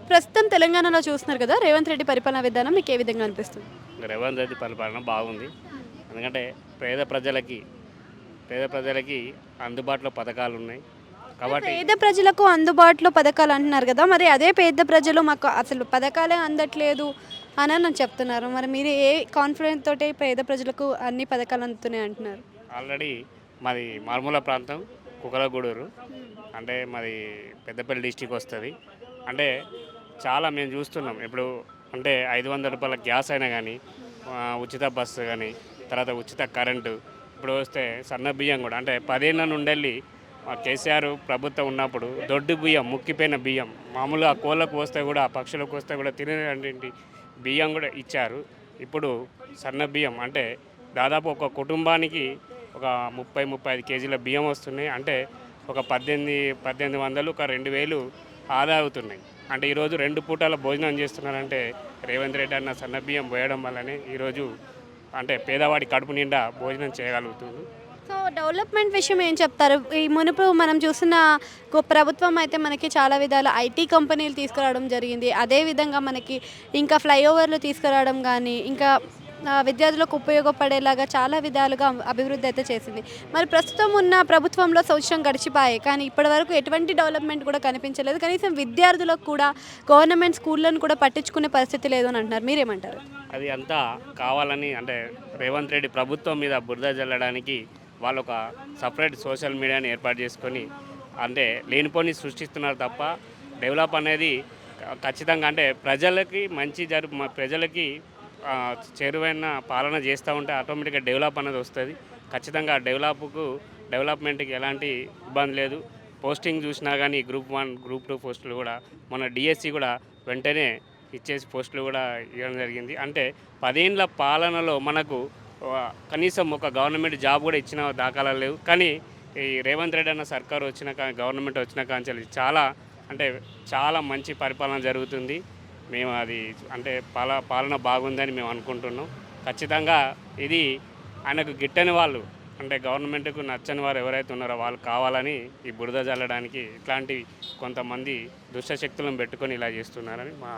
ప్రస్తుతం తెలంగాణలో చూస్తున్నారు కదా! రేవంత్ రెడ్డి పరిపాలనా విధానం మీకు ఏ విధంగా అనిపిస్తుంది? రేవంత్ రెడ్డి పరిపాలన బాగుంది. ఎందుకంటే పేద ప్రజలకి పేద ప్రజలకి అందుబాటులో పథకాలున్నాయి. కాబట్టి పేద ప్రజలకు అందుబాటులో పథకాలు అంటున్నారు కదా! మరి అదే పేద ప్రజలు మాకు అసలు పథకాలే అందట్లేదు అని చెప్తున్నారు. మరి మీరు ఏ కాన్ఫిడెన్స్ తోటి పేద ప్రజలకు అన్ని పథకాలు అందుతున్నాయి అంటున్నారు? ఆల్రెడీ మాది మారుమూల ప్రాంతం కుకలగూడూరు. అంటే మాది పెద్దపల్లి డిస్టిక్ వస్తది. అంటే చాలా మేము చూస్తున్నాం. ఇప్పుడు అంటే రూ. 500 గ్యాస్ అయినా గానీ, ఉచిత బస్సు గానీ, తర్వాత ఉచిత కరెంటు. ఇప్పుడు వస్తే సన్న బియ్యం గూడా అంటే 10 ఏళ్ల నుండెళ్ళి కేసీఆర్ ప్రభుత్వం ఉన్నప్పుడు దొడ్డు బియ్యం, ముక్కిపోయిన బియ్యం మామూలుగా కోళ్ళకు పోస్తే గూడా, పక్షులకు పోస్తే గూడా తినేటువంటి బియ్యం గూడా ఇచ్చారు. ఇప్పుడు సన్న బియ్యం అంటే దాదాపు ఒక కుటుంబానికి ఒక 30, 35 కేజీల బియ్యం వస్తున్నాయి. అంటే ఒక 1800 ఒక 2000 ఆదా అవుతున్నాయి. అంటే ఈరోజు 2 పూటల భోజనం చేస్తున్నారంటే రేవంత్ రెడ్డి అన్న సన్న బియ్యం పోయడం వల్లనే ఈరోజు అంటే పేదవాడి కడుపు నిండా భోజనం చేయగలుగుతుంది. సో, డెవలప్‌మెంట్ విషయం ఏం చెప్తారు? ఈ మునుపు మనం చూసిన ప్రభుత్వం అయితే మనకి చాలా విధాల ఐటీ కంపెనీలు తీసుకురావడం జరిగింది. అదే విధంగా మనకి ఇంకా ఫ్లైఓవర్లు తీసుకురావడం గానీ, ఇంకా విద్యార్థులకు ఉపయోగపడేలాగా చాలా విధాలుగా అభివృద్ధి అయితే చేసింది. మరి ప్రస్తుతం ఉన్న ప్రభుత్వంలో సంవత్సరం గడిచిపాయే. కానీ ఇప్పటివరకు ఎటువంటి డెవలప్‌మెంట్ కూడా కనిపించలేదు. కనీసం విద్యార్థులకు కూడా గవర్నమెంట్ స్కూళ్ళను కూడా పట్టించుకునే పరిస్థితి లేదు అని అంటున్నారు. మీరేమంటారు? అది అంతా కావాలని అంటే రేవంత్ రెడ్డి ప్రభుత్వం మీద బురద జల్లడానికి వాళ్ళు ఒక సపరేట్ సోషల్ మీడియాని ఏర్పాటు చేసుకొని అంటే లేనిపోని సృష్టిస్తున్నారు తప్ప డెవలప్ అనేది ఖచ్చితంగా అంటే ప్రజలకి మంచి ప్రజలకి ఆ, చేరువైన పాలన చేస్తూ ఉంటే ఆటోమేటిక్గా డెవలప్ అనేది వస్తుంది. ఖచ్చితంగా డెవలప్మెంట్కి ఎలాంటి ఇబ్బంది లేదు. పోస్టింగ్ చూసినా కానీ గ్రూప్ 1, గ్రూప్ 2 పోస్టులు కూడా మన డిఎస్సి కూడా వెంటనే ఇచ్చేసి పోస్టులు కూడా ఇవ్వడం జరిగింది. అంటే 10 ఏళ్ల పాలనలో మనకు కనీసం ఒక గవర్నమెంట్ జాబ్ కూడా ఇచ్చిన దాఖలాలు లేవు. కానీ ఈ రేవంత్ రెడ్డి అన్న సర్కారు గవర్నమెంట్ వచ్చిన కాంచెల్లి చాలా అంటే చాలా మంచి పరిపాలన జరుగుతుంది. మేము అది అంటే పాలన బాగుందని మేము అనుకుంటున్నాం. ఖచ్చితంగా ఇది ఆయనకు గిట్టని వాళ్ళు అంటే గవర్నమెంట్‌కు నచ్చని వారు ఎవరైతే ఉన్నారో వాళ్ళు కావాలని ఈ బురద జల్లడానికి ఇట్లాంటి కొంతమంది దుష్ట శక్తులను పెట్టుకొని ఇలా చేస్తున్నారని మా